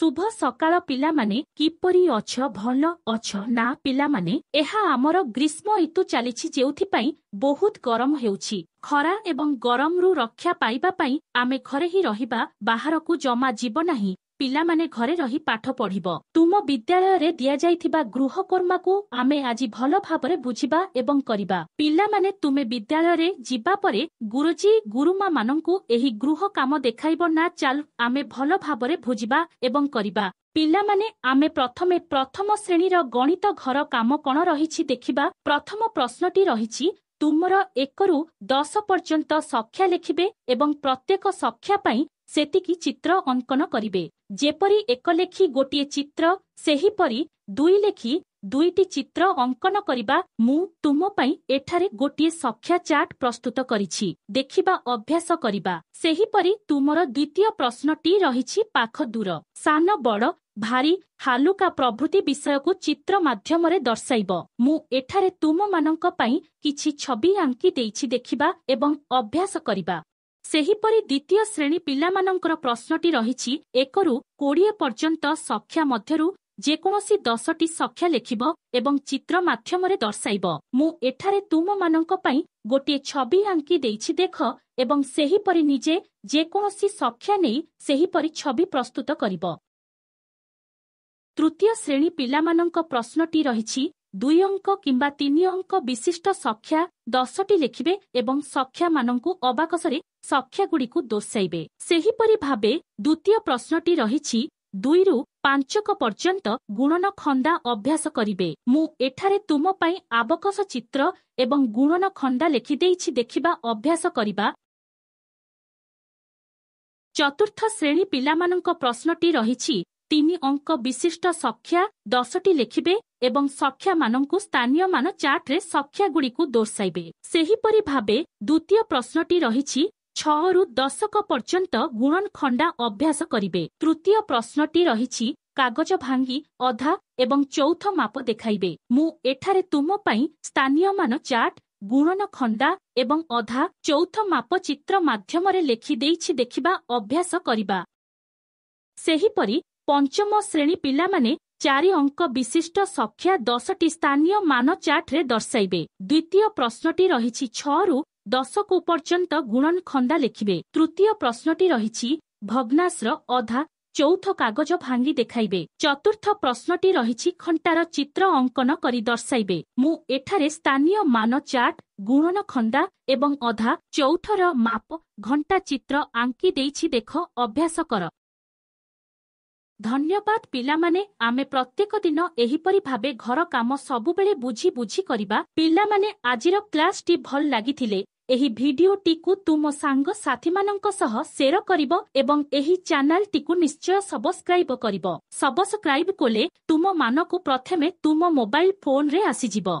शुभ सकाळ पिलामाने किपरि अछ भल अछ ना पिलामाने एहा आमर ग्रीष्म ऋतु चलीछि जेउथिपाई बहुत गरम हेउछि खरा एवं गरमरू रक्षा पाइबा पाई आमे घरे ही रहिबा बाहरकू जमा जीव नाही पिलामाने घरे रही पाठ पढ़िबो तुम विद्यालय रे दिया जाइथिबा गृहकर्मा को आमे आजि भल भाबरे बुझिबा एवं करिबा पिलामाने तुमे विद्यालय रे जिबा परे गुरुजी गुरुमा माननकू एही गृह काम देखाइबो ना चाल आमे भल भाबरे बुझिबा एवं करिबा पिलामाने आमे प्रथम श्रेणीर गणित घर काम कण रहिछि देखिबा प्रथम प्रश्नटी रहिछि तुमर 1 ରୁ 10 पर्यंत संख्या लेखिबे एवं प्रत्येक संख्या पाई सेतिकी चित्र अंकन करिबे जेपरी 1 लेखि गोटिए चित्र सेहीपरी 2 लेखि 2टी चित्र अंकन करिबा मु तुम पाई एठारे गोटिए संख्या चार्ट प्रस्तुत करिछि देखिबा अभ्यास करिबा सेहीपरी तुमर द्वितीय प्रश्नटी रहिछि पाख दूर सान बड़ भारी हालुका प्रभृति विषय को चित्र माध्यम रे दर्शाइब मु एठारे तुम मानक पाई किछि छवि आंकी देइछि देखिबा एवं अभ्यास करिबा सेहीपरि द्वितीय श्रेणी पिलामानंकर प्रश्नटी रहिछि 1 ରୁ 20 पर्यंत संख्या मध्यरु जेकोसी 10टी संख्या लेखिब एवं चित्र माध्यम रे दर्शाइब मु एठारे तुम मानक पाई गोटिए छवि आंकी देइछि देख एवं सेहीपरि निजे जेकोसी संख्या नेई सेहीपरि छवि प्रस्तुत करिब तृतीय श्रेणी पिलामानंक प्रश्नटी रहिछि 2 अंक किंबा 3 अंक विशिष्ट संख्या 10टी लेखिबे एवं संख्या मानंकु अबाकसरे संख्या गुड़िकु दर्शाइबे सेहीपरि भाबे द्वितीय प्रश्नटी रहिछि 2 ରୁ 5 पर्यंत गुणन खंडा अभ्यास करिबे मु एठारे तुम पाई आबकस चित्र एवं गुणन खंडा लेखि देइछि देखिबा अभ्यास करिबा चतुर्थ श्रेणी पिलामानंक प्रश्नटी रहिछि 3 अंक विशिष्ट संख्या 10टी लेखिबे एवं संख्या मानंकु स्थानीय मान चार्ट रे संख्या गुड़िकु दर्शाइबे सेहीपरि भाबे द्वितीय प्रश्नटी रहिछि 6 ରୁ 10 पर्यंत गुणन खंडा अभ्यास करिबे तृतीय प्रश्नटी रहिछि कागज भांगी अधा एवं चौथ माप देखाइबे मु एठारे तुम पाई स्थानीय मान चार्ट गुणन खंडा एवं अधा चौथ माप चित्र माध्यम रे लेखि देइछि देखिबा अभ्यास करिबा सेहीपरि पंचम श्रेणी पिलामाने 4 अंक विशिष्ट संख्या 10टी स्थानीय मान चार्ट रे दर्शाइबे द्वितीय प्रश्नटी रहिछि 6 ରୁ 10 को पर्यंत गुणन खंडा लेखिबे तृतीय प्रश्नटी रहिछि भग्नाश्र अधा चौथ कागज भांगी देखाइबे चतुर्थ प्रश्नटी रहिछि घंटार चित्र अंकन करी दर्शाइबे मु एठारे स्थानीय मान चार्ट गुणन खंडा एवं अधा चौथर माप घंटा चित्र आंकी देइछि देख अभ्यास कर धन्यवाद पिलामाने आमे प्रत्येक दिन एहीपरि भाबे घर काम सबु बेले बुझी बुझी करिबा पिलामाने आजिर क्लास टी भल लागिथिले एही भिडियो टीकु तुम सांग साथी मानंक सह शेयर करिबो एवं एही चैनल टीकु निश्चय सब्सक्राइब करिबो सब्सक्राइब कोले तुम मानको प्रथमे तुम मोबाइल फोन रे आसीजिबो।